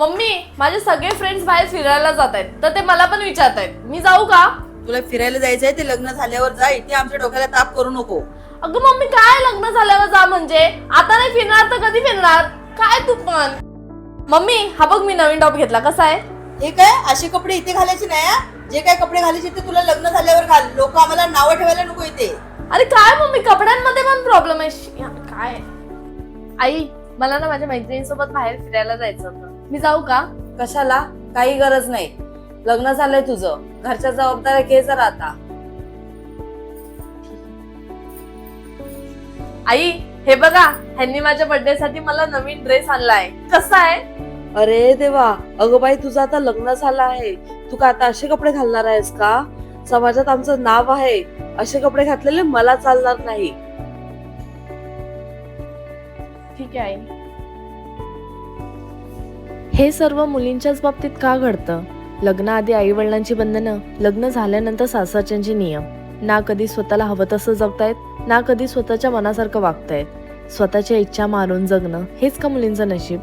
Mummy माझे सगळे friends बाहेर फिरायला जात आहेत तर ते मला पण विचारत आहेत मी जाऊ का? तुला फिरायला जायचंय ते लग्न झाल्यावर जा, इथे आमच्या डोक्याला ताप करू नको. अगं मम्मी काय लग्न झाल्यावर जा म्हणजे आता नाही फिरणार तर कधी फिरणार? काय तू पण. मम्मी हा बघ मी नवीन टॉप घेतला कसा आहे? हे काय असे कपडे इथे घालायचे नाही हा? जे काय कपडे घालायचे ते तुला लग्न झाल्यावर घाल. लोक आम्हाला नावं ठेवायला नको इथे. अरे काय मम्मी कपड्यांमध्ये पण प्रॉब्लेम आहे काय? आई मला ना माझ्या मैत्रिणीसोबत बाहेर फिरायला जायचं होतं मी जाऊ का? कशाला? काही गरज नाही. लग्न झालंय तुझं, घरच्या जबाबदाऱ्या घे जरा आता. आई हे बघा ह्यांनी माझ्या बर्थडे साठी मला नवीन ड्रेस आणलाय कसा आहे? अरे देवा, अगं बाई तुझं आता लग्न झालं आहे, तू का आता असे कपडे घालणार आहेस का? समाजात आमचं नाव आहे, असे कपडे घातलेले मला चालणार नाही. ठीक आहे आई. हे सर्व मुलींच्याच बाबतीत का घडतं? लग्नाआधी आई वडिलांची बंधनं, लग्न झाल्यानंतर सासरच्यांचे नियम. ना कधी स्वतःला हवं तसं जगतायत ना कधी स्वतःच्या मनासारखं वागतायत. स्वतःच्या इच्छा मारून जगणं हेच का मुलींचं नशीब?